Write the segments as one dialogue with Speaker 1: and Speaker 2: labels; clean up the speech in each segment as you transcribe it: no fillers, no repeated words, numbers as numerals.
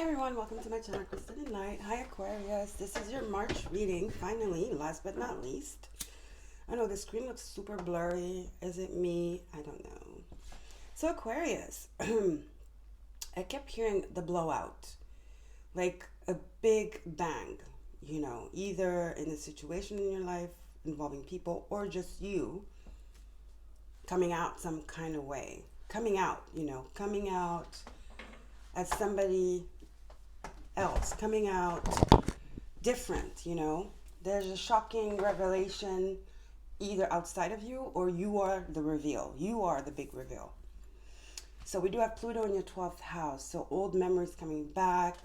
Speaker 1: everyone, welcome to my channel, Crystalline Light. Hi Aquarius, this is your March reading, finally, last but not least. I know the screen looks super blurry. Is it me? I don't know. So Aquarius, I kept hearing the blowout, like a big bang, either in a situation in your life involving people or just you coming out some kind of way. Coming out as somebody else, coming out different, There's a shocking revelation either outside of you or you are the reveal. You are the big reveal. So we do have Pluto in your 12th house. So old memories coming back.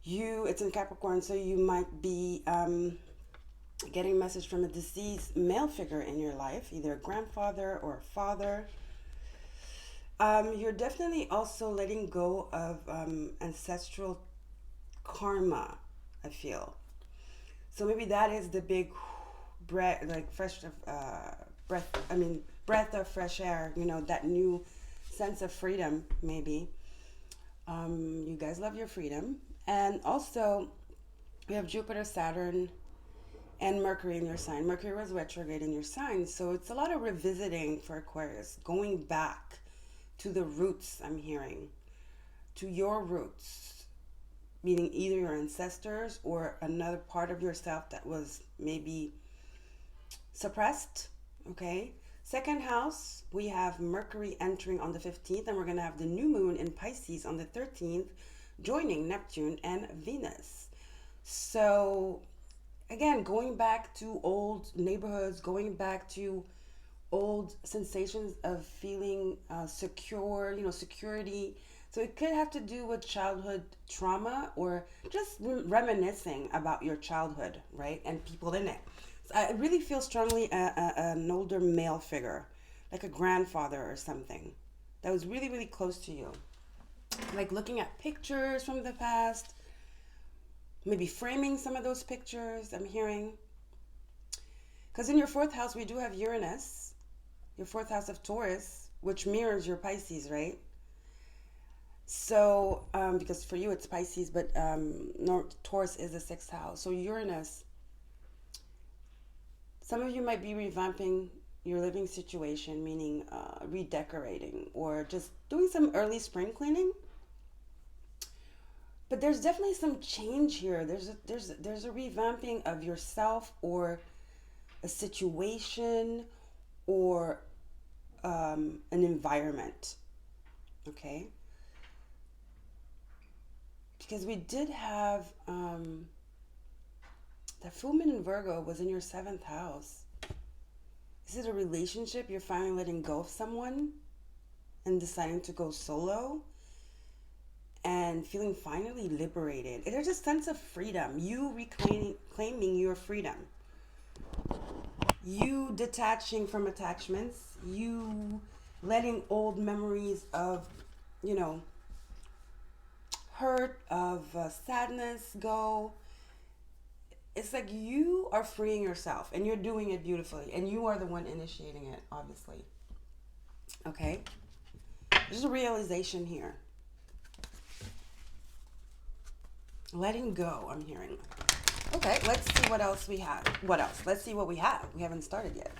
Speaker 1: It's in Capricorn, so you might be getting a message from a deceased male figure in your life, either a grandfather or a father. You're definitely also letting go of ancestral karma, I feel. So maybe that is the big breath, like breath of fresh air, that new sense of freedom, maybe. You guys love your freedom. And also, we have Jupiter, Saturn, and Mercury in your sign. Mercury was retrograde in your sign, so it's a lot of revisiting for Aquarius, going back to the roots, I'm hearing, to your roots, meaning either your ancestors or another part of yourself that was maybe suppressed, okay? Second house, we have Mercury entering on the 15th, and we're going to have the new moon in Pisces on the 13th, joining Neptune and Venus. So, again, going back to old neighborhoods, going back to old sensations of feeling secure, security. So it could have to do with childhood trauma or just reminiscing about your childhood, right? And people in it. So I really feel strongly an older male figure, like a grandfather or something that was really, really close to you. Like looking at pictures from the past, maybe framing some of those pictures, I'm hearing. Because in your 4th house, we do have Uranus, your 4th house of Taurus, which mirrors your Pisces, right? So, because for you it's Pisces, but Taurus is the 6th house. So Uranus, some of you might be revamping your living situation, meaning redecorating or just doing some early spring cleaning. But there's definitely some change here. There's a revamping of yourself or a situation or an environment, okay? Because we did have that full moon in Virgo was in your 7th house. Is it a relationship you're finally letting go of someone and deciding to go solo and feeling finally liberated? There's a sense of freedom, you reclaiming your freedom, you detaching from attachments, you letting old memories of, hurt, of sadness go. It's like you are freeing yourself and you're doing it beautifully and you are the one initiating it, obviously. Okay? There's a realization here. Letting go, I'm hearing. Okay, let's see what else we have. What else? Let's see what we have. We haven't started yet.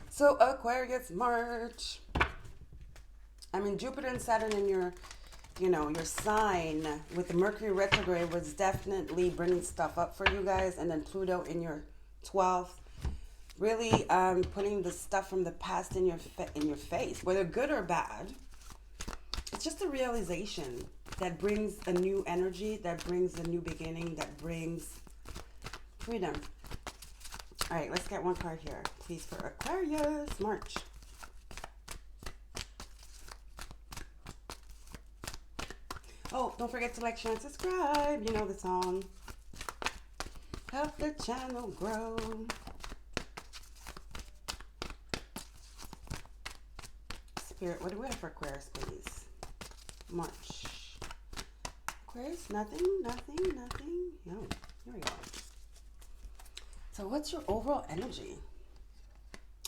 Speaker 1: So Aquarius, March. Jupiter and Saturn in your sign with the Mercury retrograde was definitely bringing stuff up for you guys. And then Pluto in your 12th, really putting the stuff from the past in your face, whether good or bad. It's just a realization that brings a new energy, that brings a new beginning, that brings freedom. All right, let's get one card here, please, for Aquarius, March. Oh, don't forget to like, share, and subscribe. You know the song. Help the channel grow. Spirit, what do we have for Aquarius, please? March. Aquarius, nothing. No, here we go. So what's your overall energy?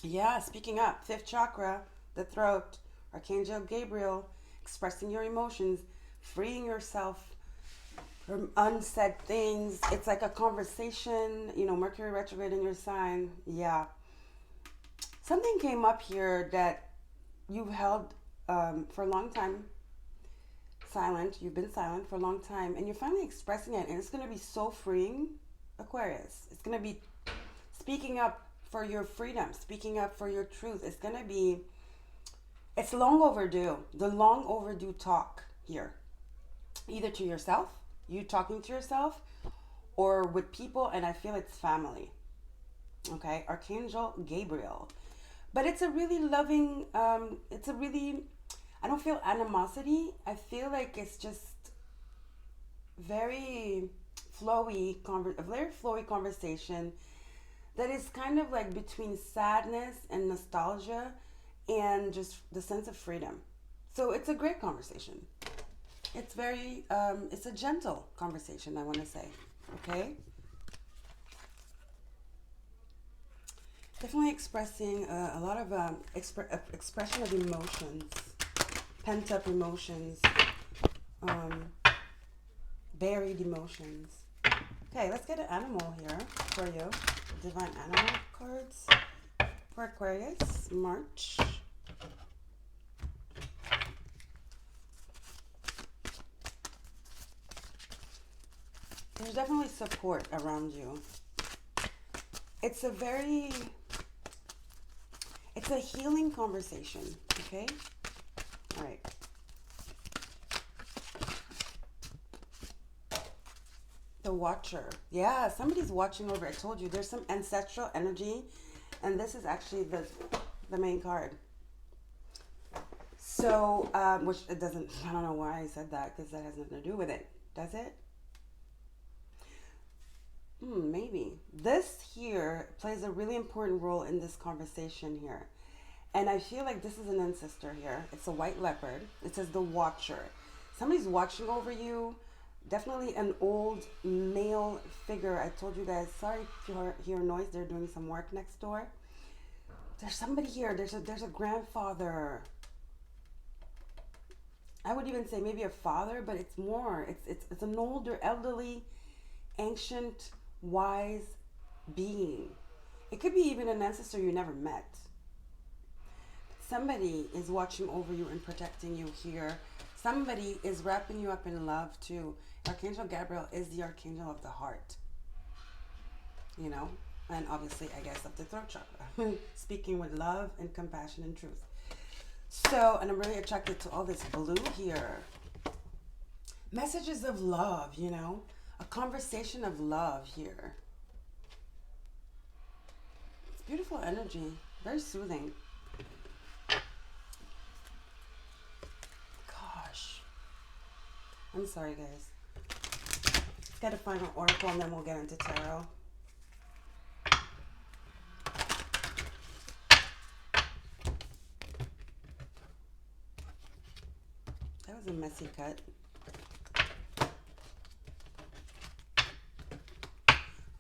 Speaker 1: Yeah, speaking up, 5th chakra, the throat, Archangel Gabriel, expressing your emotions. freeing yourself from unsaid things. It's like a conversation, you know, Mercury retrograde in your sign. Yeah. Something came up here that you've held for a long time silent. You've been silent for a long time, and you're finally expressing it, and it's going to be so freeing, Aquarius. It's going to be speaking up for your freedom, speaking up for your truth. It's going to be, it's long overdue. The long overdue talk here, either to yourself, you talking to yourself, or with people, and I feel it's family. Okay, Archangel Gabriel. But it's a really loving, it's a really, I don't feel animosity. I feel like it's just very flowy, a very flowy conversation that is kind of like between sadness and nostalgia and just the sense of freedom. So it's a great conversation. It's very, it's a gentle conversation, I want to say. Okay? Definitely expressing a lot of expression of emotions, pent up emotions, buried emotions. Okay, let's get an animal here for you. Divine animal cards for Aquarius, March. There's definitely support around you. It's a very, it's a healing conversation, okay? All right. The Watcher. Yeah, somebody's watching over. I told you, there's some ancestral energy, and this is actually the main card. So, which it doesn't, I don't know why I said that, because that has nothing to do with it. Does it? Maybe. This here plays a really important role in this conversation here. And I feel like this is an ancestor here. It's a white leopard. It says the Watcher. Somebody's watching over you. Definitely an old male figure. I told you guys, sorry if you hear noise. They're doing some work next door. There's somebody here. There's a grandfather. I would even say maybe a father, but it's more. It's an older, elderly, ancient, wise being. It could be even an ancestor you never met. Somebody is watching over you and protecting you here. Somebody is wrapping you up in love too. Archangel Gabriel is the archangel of the heart. You know? And obviously, I guess, of the throat chakra. Speaking with love and compassion and truth. So, and I'm really attracted to all this blue here. Messages of love, you know? A conversation of love here. It's beautiful energy. Very soothing. Gosh. I'm sorry, guys. Got a final oracle and then we'll get into tarot. That was a messy cut.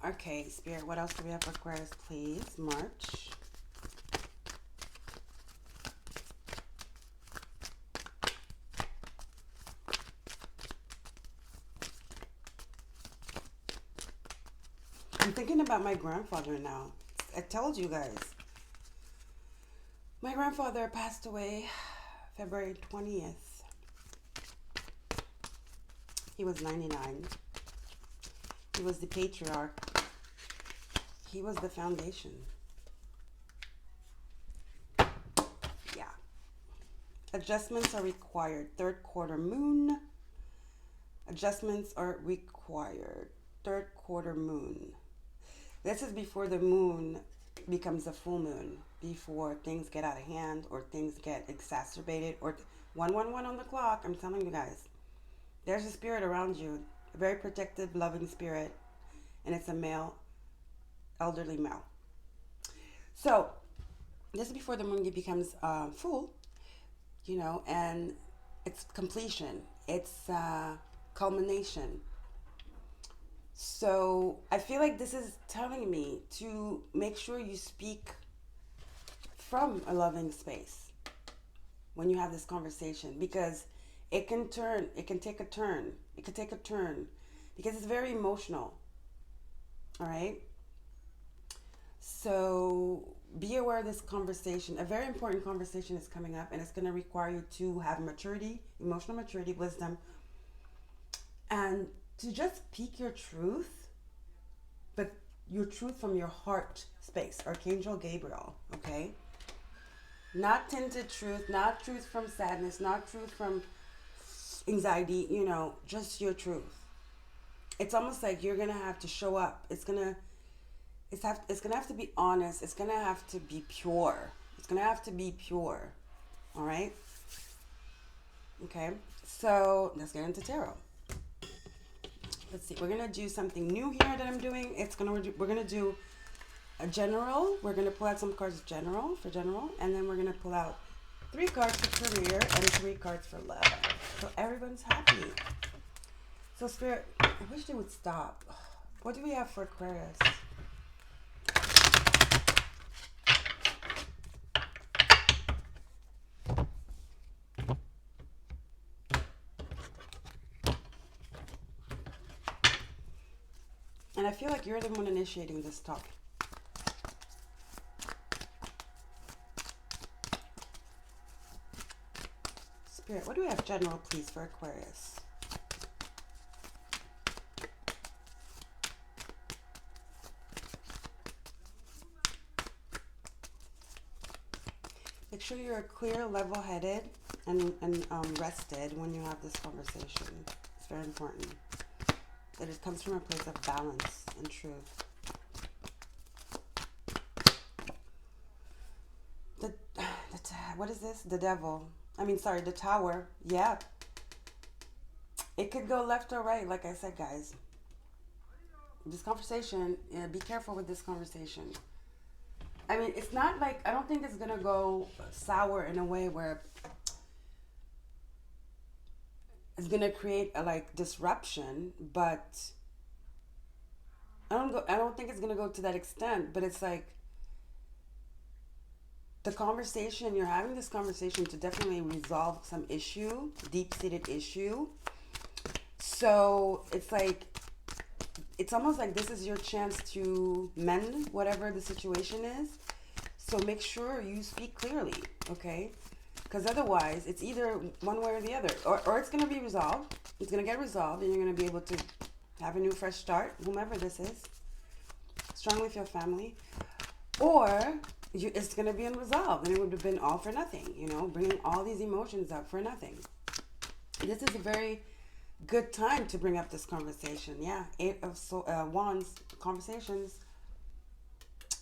Speaker 1: Okay, Spirit, what else do we have for Aquarius, please? March. I'm thinking about my grandfather now. I told you guys. My grandfather passed away February 20th. He was 99. He was the patriarch. He was the foundation. Yeah. Adjustments are required. Third quarter moon. Adjustments are required. Third quarter moon. This is before the moon becomes a full moon. Before things get out of hand or things get exacerbated or 111 on the clock. I'm telling you guys. There's a spirit around you. A very protective, loving spirit. And it's a male, elderly male. So, this is before the moon becomes full, you know, and it's completion. It's culmination. So, I feel like this is telling me to make sure you speak from a loving space when you have this conversation, because it can turn, it can take a turn. It could take a turn because it's very emotional. All right. So be aware of this conversation. A very important conversation is coming up, and it's going to require you to have maturity, emotional maturity, wisdom, and to just speak your truth, but your truth from your heart space. Archangel Gabriel, okay? Not tinted truth, not truth from sadness, not truth from anxiety, you know, just your truth. It's almost like you're gonna have to show up. It's gonna have to be honest. It's gonna have to be pure. It's gonna have to be pure. All right. Okay. So let's get into tarot. Let's see. We're gonna do something new here that I'm doing. We're gonna do a general. We're gonna pull out some cards general, and then we're gonna pull out 3 cards for career and 3 cards for love. So everyone's happy. So Spirit, I wish they would stop. What do we have for Aquarius? And I feel like you're the one initiating this talk. Spirit, what do we have general, please, for Aquarius? Make sure you're clear, level-headed, and rested when you have this conversation. It's very important. That it comes from a place of balance and truth. What is this? The devil. The tower. Yeah. It could go left or right, like I said, guys. This conversation, be careful with this conversation. It's not like, I don't think it's going to go sour in a way where it's going to create a disruption, but I don't think it's going to go to that extent, but it's like the conversation, you're having this conversation to definitely resolve some issue, deep-seated issue. So it's almost like this is your chance to mend whatever the situation is. So make sure you speak clearly, okay? Because otherwise, it's either one way or the other. Or it's going to be resolved. It's going to get resolved, and you're going to be able to have a new, fresh start, whomever this is. Strongly feel family. Or it's going to be unresolved, and it would have been all for nothing, bringing all these emotions up for nothing. This is a very good time to bring up this conversation. Yeah, 8 of Wands conversations.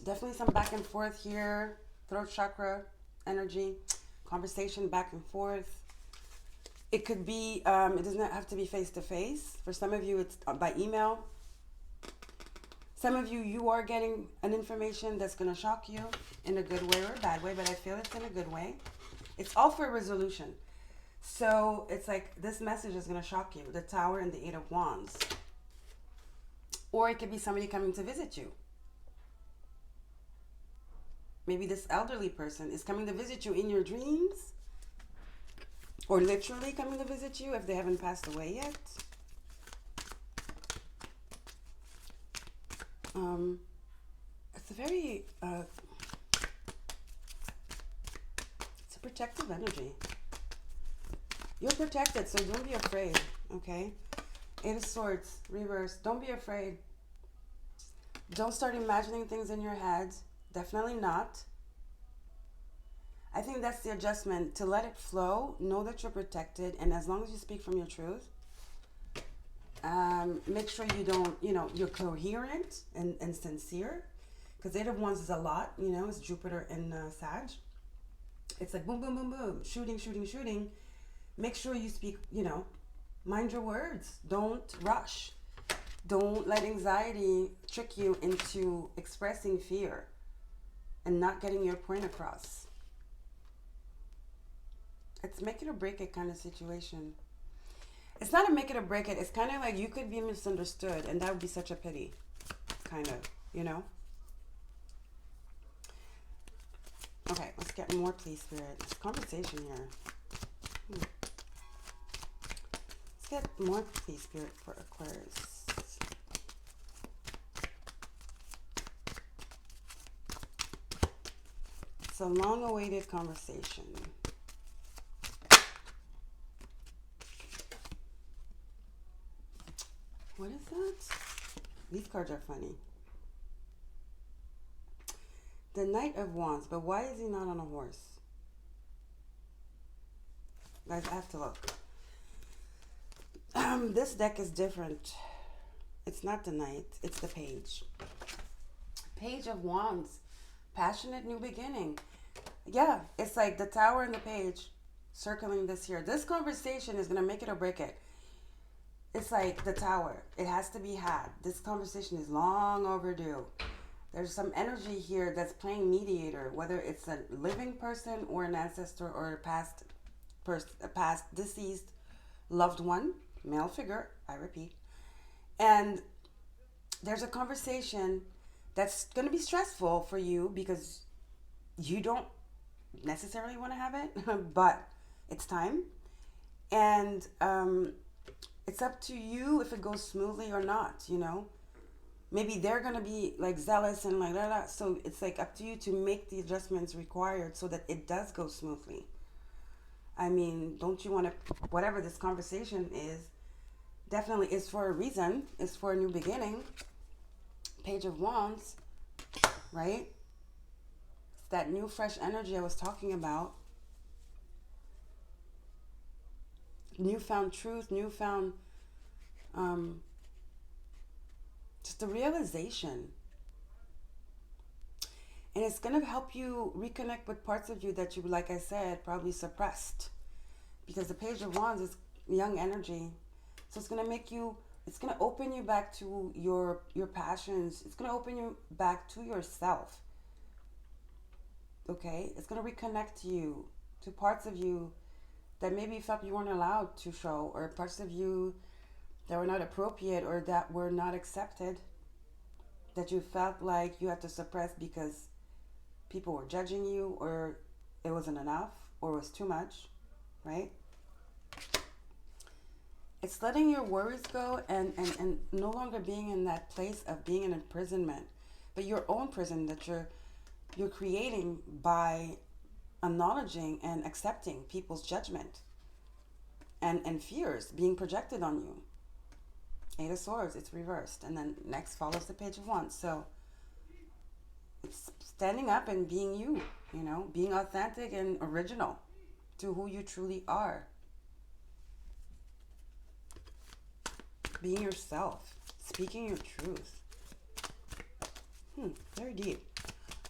Speaker 1: Definitely some back and forth here. Throat chakra energy. Conversation back and forth. It could be, it does not have to be face-to-face. For some of you, it's by email. Some of you are getting an information that's going to shock you in a good way or a bad way, but I feel it's in a good way. It's all for a resolution. So it's like this message is going to shock you. The Tower and the 8 of Wands. Or it could be somebody coming to visit you. Maybe this elderly person is coming to visit you in your dreams. Or literally coming to visit you if they haven't passed away yet. It's a very, it's a protective energy. You're protected, so don't be afraid, okay? 8 of Swords, reverse. Don't be afraid. Don't start imagining things in your head. Definitely not. I think that's the adjustment. To let it flow, know that you're protected, and as long as you speak from your truth, make sure you don't, you're coherent and sincere, because 8 of Wands is a lot, it's Jupiter and Sag. It's like boom, boom, boom, boom, shooting, shooting, shooting. Make sure you speak, mind your words. Don't rush. Don't let anxiety trick you into expressing fear and not getting your point across. It's make it or break it kind of situation. It's not a make it or break it. It's kind of like you could be misunderstood, and that would be such a pity, kind of, Okay, let's get more, please, Spirit. This conversation here. get more, please, Spirit, for Aquarius. It's a long-awaited conversation. What is that? These cards are funny. The Knight of Wands, but why is he not on a horse? Guys, I have to look. This deck is different. It's not the Knight, it's the Page. Page of Wands. Passionate new beginning. Yeah, it's like the Tower and the Page circling this here. This conversation is going to make it or break it. It's like the Tower. It has to be had. This conversation is long overdue. There's some energy here that's playing mediator, whether it's a living person or an ancestor or a past deceased loved one, male figure, I repeat. And there's a conversation that's going to be stressful for you because you don't necessarily want to have it, but it's time. And it's up to you if it goes smoothly or not, you know. Maybe they're going to be like zealous and like that. So it's like up to you to make the adjustments required so that it does go smoothly. I mean, don't you want to, whatever this conversation is, definitely is for a reason. It's for a new beginning. Page of Wands, right? It's that new fresh energy I was talking about. Newfound truth, newfound, just a realization. And it's going to help you reconnect with parts of you that you, like I said, probably suppressed. Because the Page of Wands is young energy. So it's going to make you, it's going to open you back to your passions. It's going to open you back to yourself. Okay? It's going to reconnect you to parts of you that maybe you felt you weren't allowed to show, or parts of you that were not appropriate or that were not accepted, that you felt like you had to suppress because people were judging you, or it wasn't enough, or it was too much, right? It's letting your worries go and no longer being in that place of being in imprisonment, but your own prison that you're creating by acknowledging and accepting people's judgment and fears being projected on you. Eight of Swords, it's reversed. And then next follows the Page of Wands. So it's standing up and being you, you know, being authentic and original to who you truly are. Being yourself, speaking your truth. Very deep.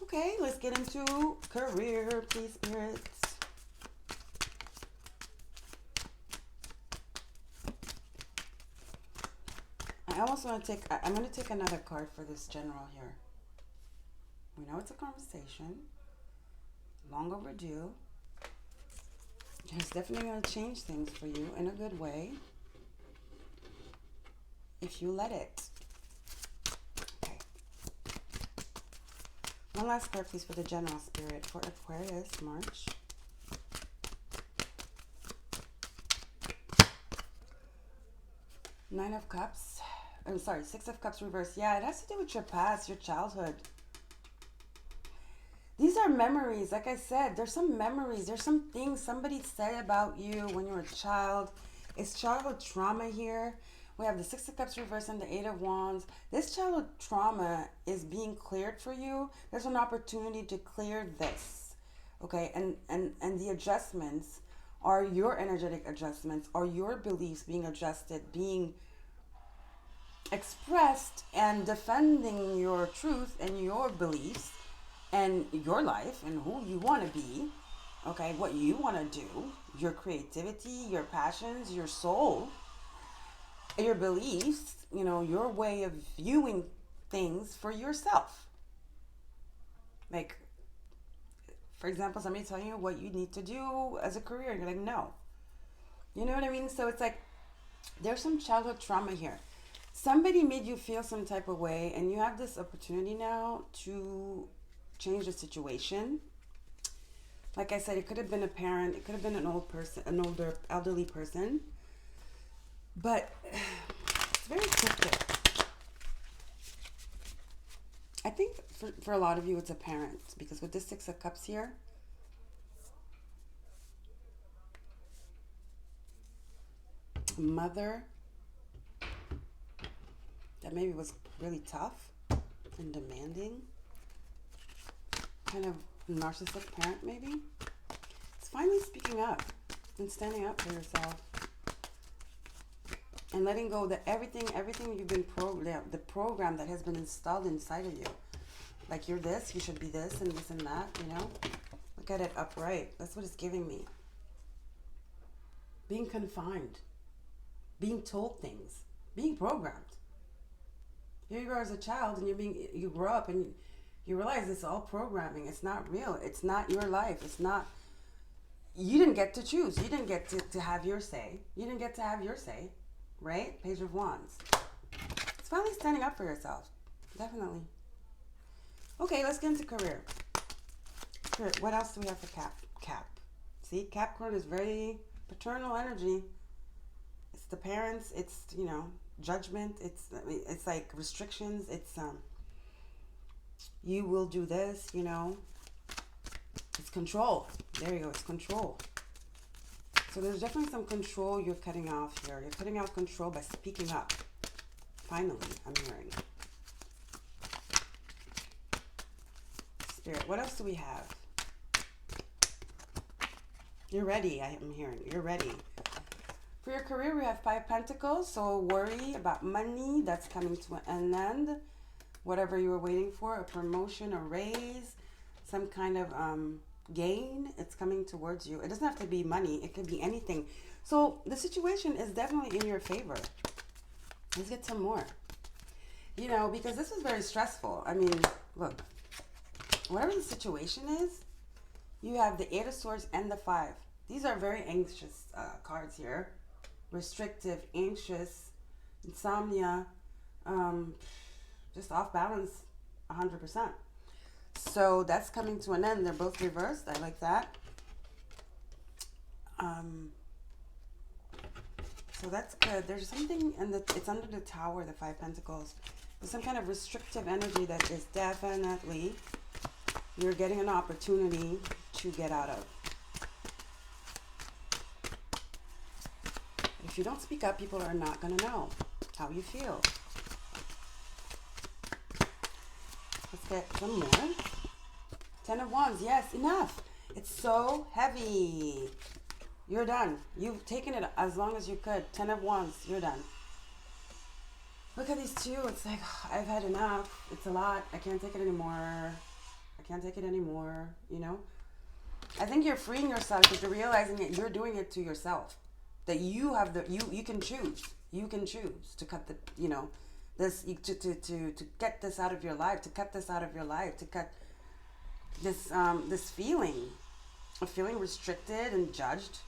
Speaker 1: Okay, let's get into career, please, spirits. I almost want to I'm going to take another card for this general here. We know it's a conversation, long overdue. It's definitely going to change things for you in a good way, if you let it. Okay. One last card, please, for the general spirit for Aquarius, March. Nine of Cups. I'm sorry, Six of Cups reversed. Yeah, it has to do with your past, your childhood. These are memories. Like I said, there's some memories. There's some things somebody said about you when you were a child. It's childhood trauma here. We have the Six of Cups reversed and the Eight of Wands. This childhood trauma is being cleared for you. There's an opportunity to clear this. Okay, and the adjustments are your energetic adjustments, are your beliefs being adjusted, being expressed, and defending your truth and your beliefs and your life and who you want to be, okay, what you want to do, your creativity, your passions, your soul, your beliefs, you know, your way of viewing things for yourself. Like, for example, somebody telling you what you need to do as a career, and you're like, no. You know what I mean? So it's like, there's some childhood trauma here. Somebody made you feel some type of way, and you have this opportunity now to change the situation. Like I said, it could have been a parent, it could have been an old person, an older elderly person, But it's very cryptic. I think for a lot of you it's a parent, because with this Six of Cups here, mother that maybe was really tough and demanding, kind of narcissistic parent maybe, it's finally speaking up and standing up for yourself and letting go that everything you've been programmed, the program that has been installed inside of you, like you're this, you should be this and that, you know. Look at it upright. That's what it's giving me. Being confined, being told things, being programmed. Here you are as a child, and you grow up and you realize it's all programming. It's not real. It's not your life. It's not. You didn't get to choose. You didn't get to have your say. You didn't get to have your say, right? Page of Wands. It's finally standing up for yourself. Definitely. Okay, let's get into career. What else do we have for Cap? See, Capricorn is very paternal energy. It's the parents. It's, you know, judgment. It's like restrictions. It's you will do this, you know. It's control. There you go. It's control. So there's definitely some control you're cutting off here. You're cutting out control by speaking up. Finally, I'm hearing. Spirit, what else do we have? You're ready, I am hearing. You're ready. For your career, we have 5 Pentacles. So worry about money that's coming to an end. Whatever you were waiting for, a promotion, a raise, some kind of gain, it's coming towards you. It doesn't have to be money. It could be anything. So the situation is definitely in your favor. Let's get some more. You know, because this was very stressful. I mean, look, whatever the situation is, you have the 8 of Swords and the 5. These are very anxious cards here. Restrictive, anxious, insomnia, just off balance 100%. So that's coming to an end. They're both reversed. I like that. So that's good. There's something, and it's under the Tower, the 5 Pentacles. There's some kind of restrictive energy that is definitely you're getting an opportunity to get out of. If you don't speak up, people are not going to know how you feel. Let's get some more. 10 of Wands. Yes, enough. It's so heavy. You're done. You've taken it as long as you could. 10 of Wands. You're done. Look at these two. It's like, I've had enough. It's a lot. I can't take it anymore. I can't take it anymore. You know? I think you're freeing yourself because you're realizing that you're doing it to yourself. That you have you can choose. You can choose to cut the, you know, this, to get this out of your life, to cut this out of your life, to cut this this feeling of feeling restricted and judged.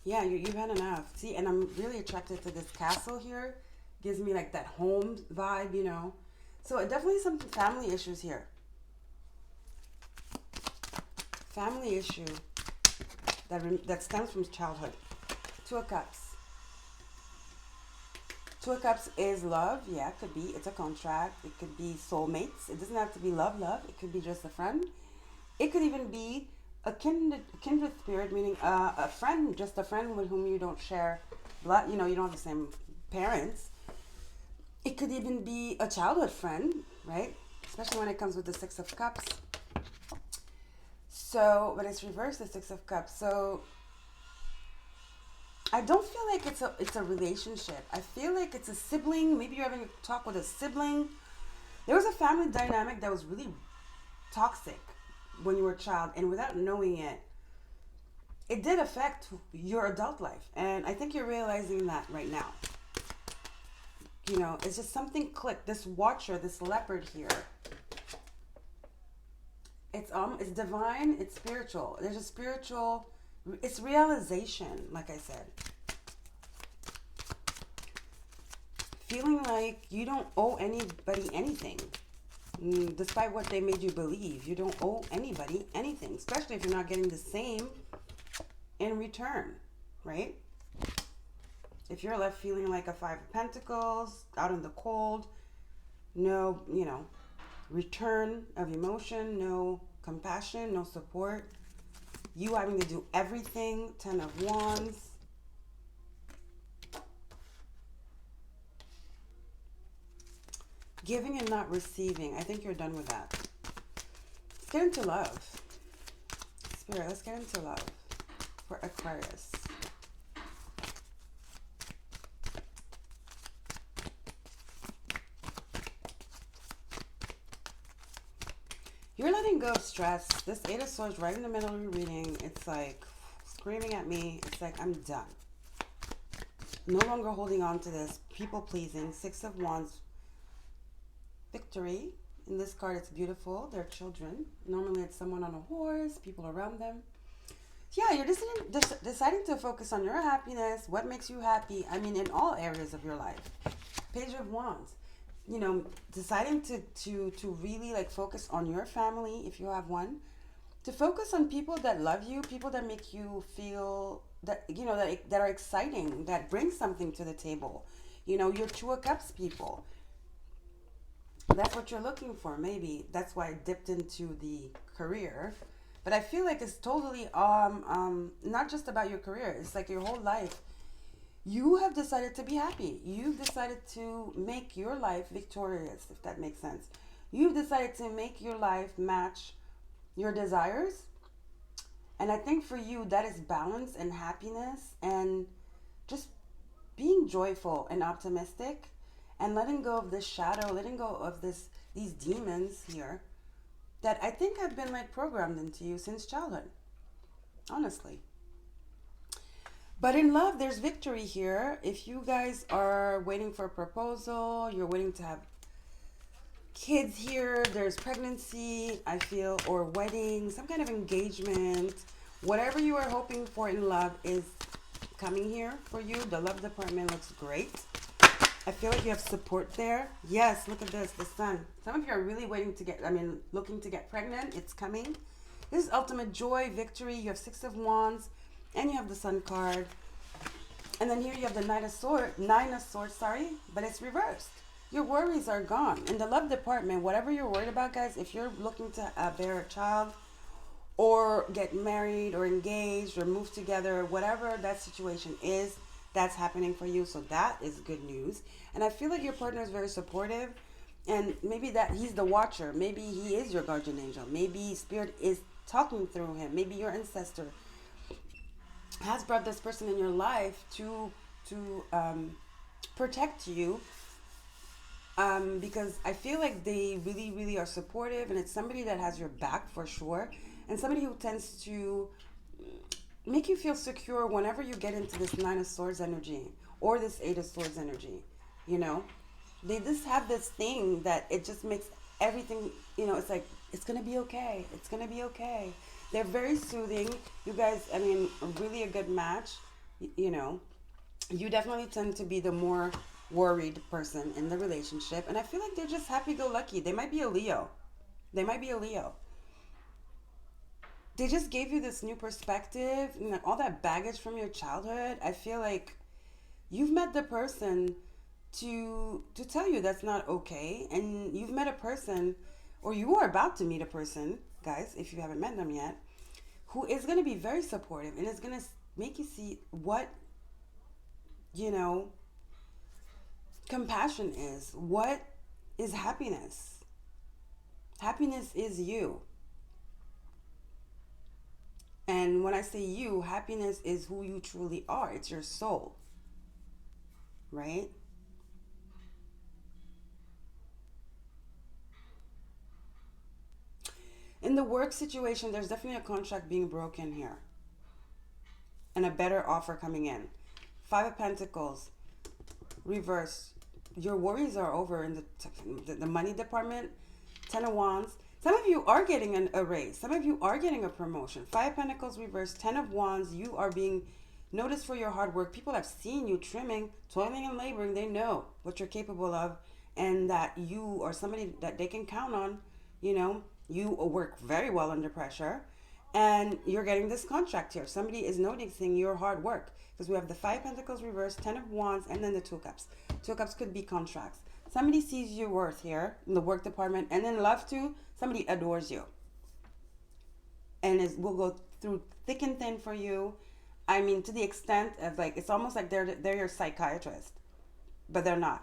Speaker 1: Yeah, you've had enough. See, and I'm really attracted to this castle here. Gives me like that home vibe, you know. So definitely some family issues here. Family issue that stems from childhood. 2 of Cups. 2 of Cups is love. Yeah, it could be. It's a contract. It could be soulmates. It doesn't have to be love. It could be just a friend. It could even be a kindred spirit, meaning a friend, just a friend with whom you don't share blood. You know, you don't have the same parents. It could even be a childhood friend, right? Especially when it comes with the 6 of Cups. So, but it's reversed, the 6 of Cups. So, I don't feel like it's a relationship. I feel like it's a sibling. Maybe you're having a talk with a sibling. There was a family dynamic that was really toxic when you were a child, and without knowing it, it did affect your adult life. And I think you're realizing that right now. You know, it's just something clicked. This watcher, this leopard here. It's divine, it's spiritual. There's a spiritual, it's realization, like I said. Feeling like you don't owe anybody anything. Despite what they made you believe. You don't owe anybody anything. Especially if you're not getting the same in return, right? If you're left feeling like a Five of Pentacles, out in the cold, no, return of emotion, no compassion, no support, you having to do everything, Ten of Wands. Giving and not receiving. I think you're done with that. Let's get into love. Spirit, let's get into love for Aquarius. You're letting go of stress. This Eight of Swords right in the middle of your reading, it's like screaming at me. It's like, I'm done. No longer holding on to this. People pleasing. Six of Wands. Victory. In this card, it's beautiful. They're children. Normally, it's someone on a horse, people around them. Yeah, you're deciding to focus on your happiness, what makes you happy. I mean, in all areas of your life. Page of Wands. Deciding to really like focus on your family, if you have one. To focus on people that love you, people that make you feel that, that are exciting, that bring something to the table. Your Two of Cups people. That's what you're looking for, maybe. That's why I dipped into the career. But I feel like it's totally not just about your career. It's like your whole life. You have decided to be happy. You've decided to make your life victorious, if that makes sense. You've decided to make your life match your desires. And I think for you, that is balance and happiness and just being joyful and optimistic. And letting go of this shadow, letting go of these demons here that I think have been like programmed into you since childhood, honestly. But in love, there's victory here. If you guys are waiting for a proposal, you're waiting to have kids here, there's pregnancy, I feel, or wedding, some kind of engagement, whatever you are hoping for in love is coming here for you. The love department looks great. I feel like you have support there. Yes, look at this, the sun. Some of you are really looking to get pregnant. It's coming. This is ultimate joy, victory. You have Six of Wands, and you have the Sun card. And then here you have the Nine of Swords, but it's reversed. Your worries are gone. In the love department, whatever you're worried about, guys, if you're looking to bear a child or get married or engaged or move together, whatever that situation is, that's happening for you. So that is good news. And I feel like your partner is very supportive, and maybe that he's the watcher. Maybe he is your guardian angel. Maybe spirit is talking through him. Maybe your ancestor has brought this person in your life to protect you, because I feel like they really, really are supportive, and it's somebody that has your back for sure, and somebody who tends to make you feel secure whenever you get into this Nine of Swords energy or this Eight of Swords energy. They just have this thing that it just makes everything, it's like, it's gonna be okay, it's gonna be okay. They're very soothing. You guys, really a good match. You definitely tend to be the more worried person in the relationship, and I feel like they're just happy-go-lucky. They might be a Leo. They just gave you this new perspective, all that baggage from your childhood. I feel like you've met the person to tell you that's not okay, and you've met a person, or you are about to meet a person, guys, if you haven't met them yet, who is going to be very supportive and is going to make you see what, compassion is. What is happiness? Happiness is you. And when I say you, happiness is who you truly are. It's your soul, right? In the work situation, there's definitely a contract being broken here and a better offer coming in. Five of Pentacles, reverse. Your worries are over in the money department. Ten of Wands. Some of you are getting a raise. Some of you are getting a promotion. Five of Pentacles reverse. Ten of Wands. You are being noticed for your hard work. People have seen you trimming, toiling, and laboring. They know what you're capable of, and that you are somebody that they can count on. You work very well under pressure. And you're getting this contract here. Somebody is noticing your hard work, because we have the 5 Pentacles reversed, 10 of Wands, and then the 2 Cups. 2 Cups could be contracts. Somebody sees your worth here in the work department, and in love too, somebody adores you. And will go through thick and thin for you. I mean, to the extent of like, it's almost like they're your psychiatrist, but they're not.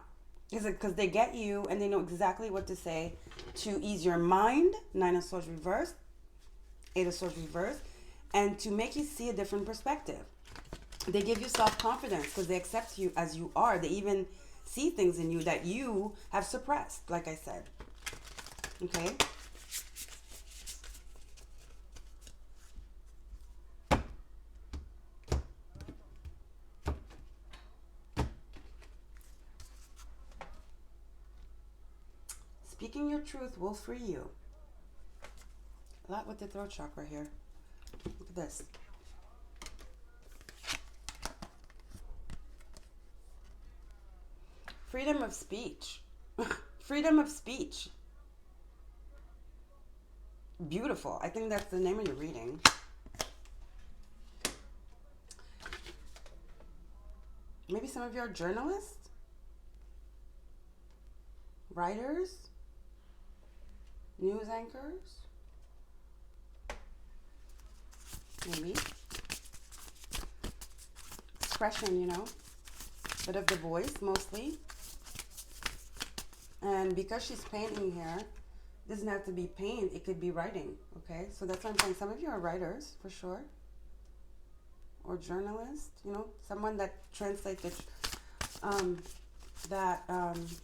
Speaker 1: Is it because they get you and they know exactly what to say to ease your mind? 9 of Swords reversed, 8 of Swords reversed, and to make you see a different perspective. They give you self-confidence because they accept you as you are. They even see things in you that you have suppressed, like I said. Okay? Speaking your truth will free you. A lot with the throat chakra here. Look at this. Freedom of speech. Freedom of speech. Beautiful. I think that's the name of your reading. Maybe some of you are journalists, writers, news anchors. Maybe. Expression, you know. Bit of the voice, mostly. And because she's painting here, it doesn't have to be paint. It could be writing, okay? So that's what I'm saying. Some of you are writers, for sure. Or journalists, you know. Someone that translates it,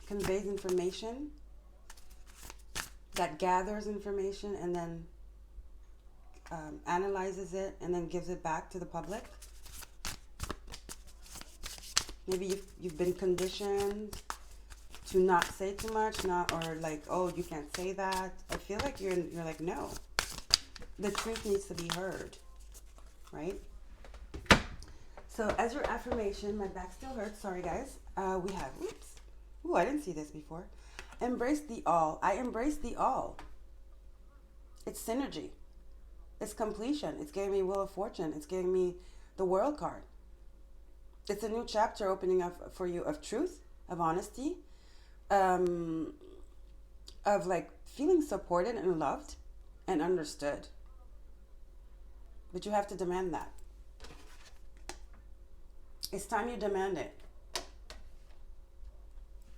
Speaker 1: conveys information, that gathers information and then analyzes it and then gives it back to the public. Maybe you've been conditioned to not say too much, or like, oh, you can't say that. I feel like you're like, no, the truth needs to be heard, right? So as your affirmation, my back still hurts. Sorry, guys. We have, oops. Ooh, I didn't see this before. Embrace the all. I embrace the all. It's synergy. It's completion. It's giving me Wheel of Fortune. It's giving me the World card. It's a new chapter opening up for you of truth, of honesty, of like feeling supported and loved and understood. But you have to demand that. It's time you demand it.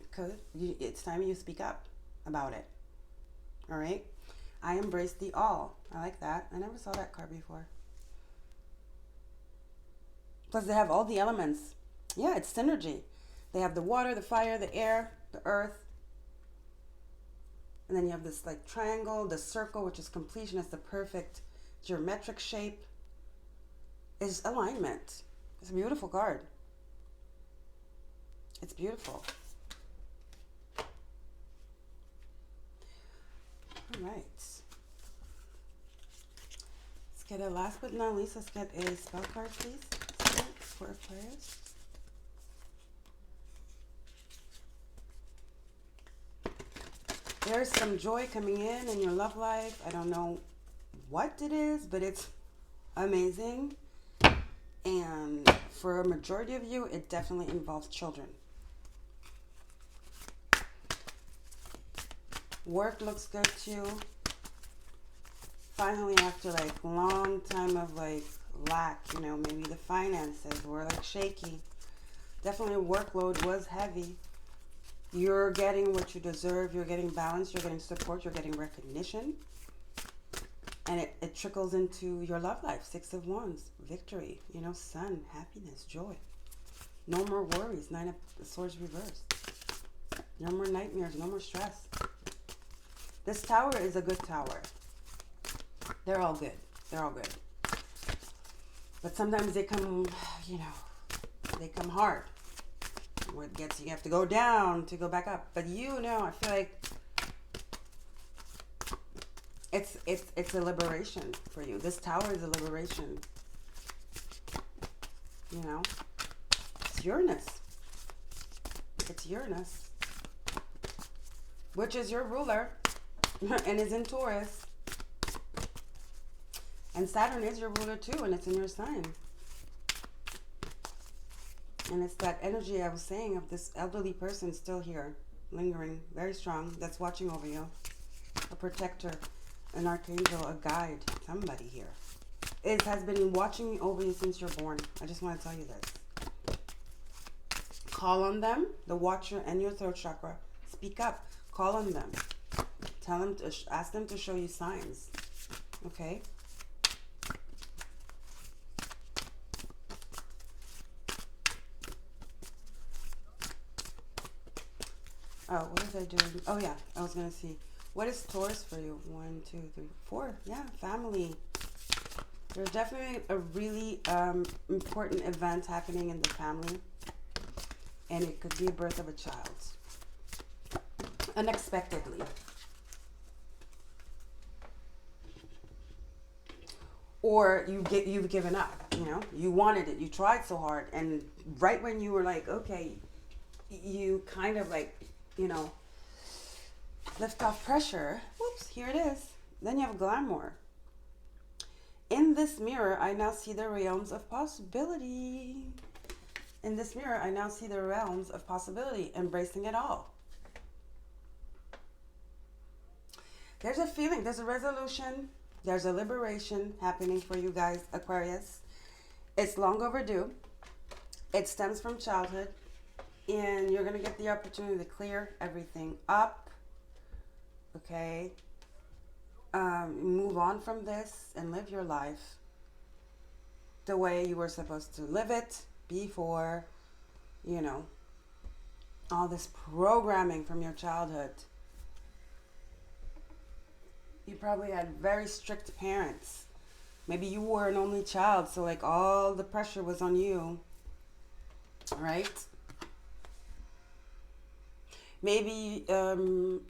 Speaker 1: Because it's time you speak up about it. All right? I embrace the all. I like that. I never saw that card before. Plus they have all the elements. Yeah, it's synergy. They have the water, the fire, the air, the earth. And then you have this like triangle, the circle, which is completion. It's the perfect geometric shape. It's alignment. It's a beautiful card. It's beautiful. All right. Let's get a last but not least, let's get a spell card, please, for Aquarius. There's some joy coming in your love life. I don't know what it is, but it's amazing. And for a majority of you, it definitely involves children. Work looks good too. Finally, after like long time of like lack, you know, maybe the finances were like shaky. Definitely workload was heavy. You're getting what you deserve. You're getting balance. You're getting support. You're getting recognition. And it trickles into your love life. 6 of Wands, victory, you know, sun, happiness, joy. No more worries. 9 of Swords reversed. No more nightmares. No more stress. This tower is a good tower. They're all good. They're all good. But sometimes they come, you know, they come hard. Where it gets, you have to go down to go back up. But you know, I feel like it's a liberation for you. This tower is a liberation. You know, it's Uranus. It's Uranus, which is your ruler and is in Taurus. And Saturn is your ruler too, and it's in your sign. And it's that energy I was saying of this elderly person still here, lingering, very strong, that's watching over you. A protector, an archangel, a guide, somebody here. It has been watching over you since you're born. I just want to tell you this. Call on them, the watcher and your throat chakra. Speak up. Call on them. Tell them to ask them to show you signs. Okay? Oh, what was I doing? Oh yeah, I was gonna see. What is Taurus for you? 1, 2, 3, 4. Yeah, family. There's definitely a really important event happening in the family. And it could be a birth of a child. Unexpectedly. Or you've given up, you know? You wanted it. You tried so hard. And right when you were like, okay, you kind of like, you know, lift off pressure. Whoops, here it is. Then you have glamour. In this mirror, I now see the realms of possibility. In this mirror, I now see the realms of possibility, embracing it all. There's a feeling, there's a resolution, there's a liberation happening for you guys, Aquarius. It's long overdue. It stems from childhood, and you're going to get the opportunity to clear everything up. Okay? Move on from this and live your life the way you were supposed to live it before, you know, all this programming from your childhood. You probably had very strict parents. Maybe you were an only child, so like all the pressure was on you, right? Maybe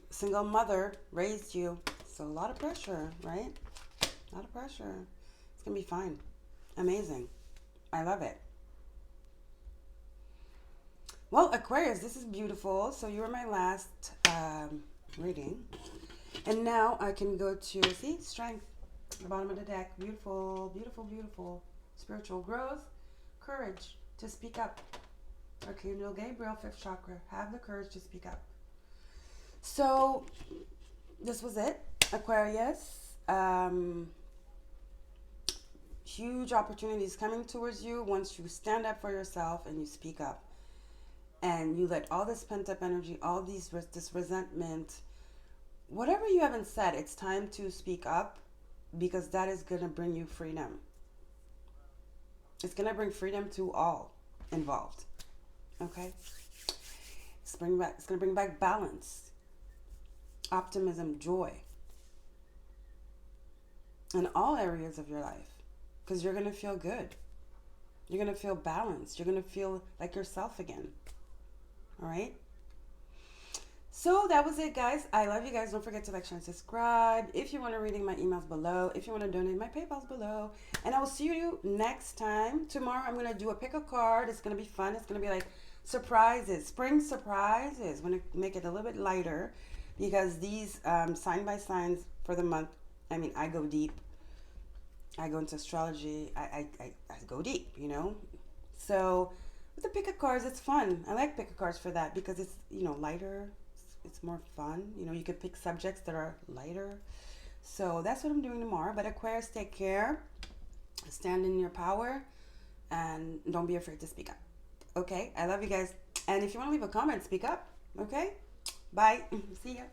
Speaker 1: single mother raised you. So a lot of pressure, right? A lot of pressure. It's going to be fine. Amazing. I love it. Well, Aquarius, this is beautiful. So you were my last reading. And now I can go to, see, strength. The bottom of the deck. Beautiful, beautiful, beautiful. Spiritual growth. Courage to speak up. Archangel Gabriel, 5th chakra. Have the courage to speak up. So this was it. Aquarius, huge opportunities coming towards you once you stand up for yourself and you speak up, and you let all this pent-up energy, all this resentment, whatever you haven't said, it's time to speak up, because that is going to bring you freedom. It's going to bring freedom to all involved. Okay? It's going to bring back balance, optimism, joy in all areas of your life, because you're going to feel good. You're going to feel balanced. You're going to feel like yourself again. All right? So that was it, guys. I love you guys. Don't forget to like, share, and subscribe. If you want a reading, my email's below. If you want to donate, my PayPal's below. And I will see you next time. Tomorrow, I'm going to do a pick a card. It's going to be fun. It's going to be like surprises, spring surprises. I'm going to make it a little bit lighter, because these sign by signs for the month, I mean, I go deep. I go into astrology. I go deep, you know. So with the pick a cards, it's fun. I like pick a cards for that, because it's, you know, lighter. It's more fun. You know, you could pick subjects that are lighter. So that's what I'm doing tomorrow. But Aquarius, take care. Stand in your power. And don't be afraid to speak up. Okay? I love you guys. And if you want to leave a comment, speak up. Okay? Bye. See ya.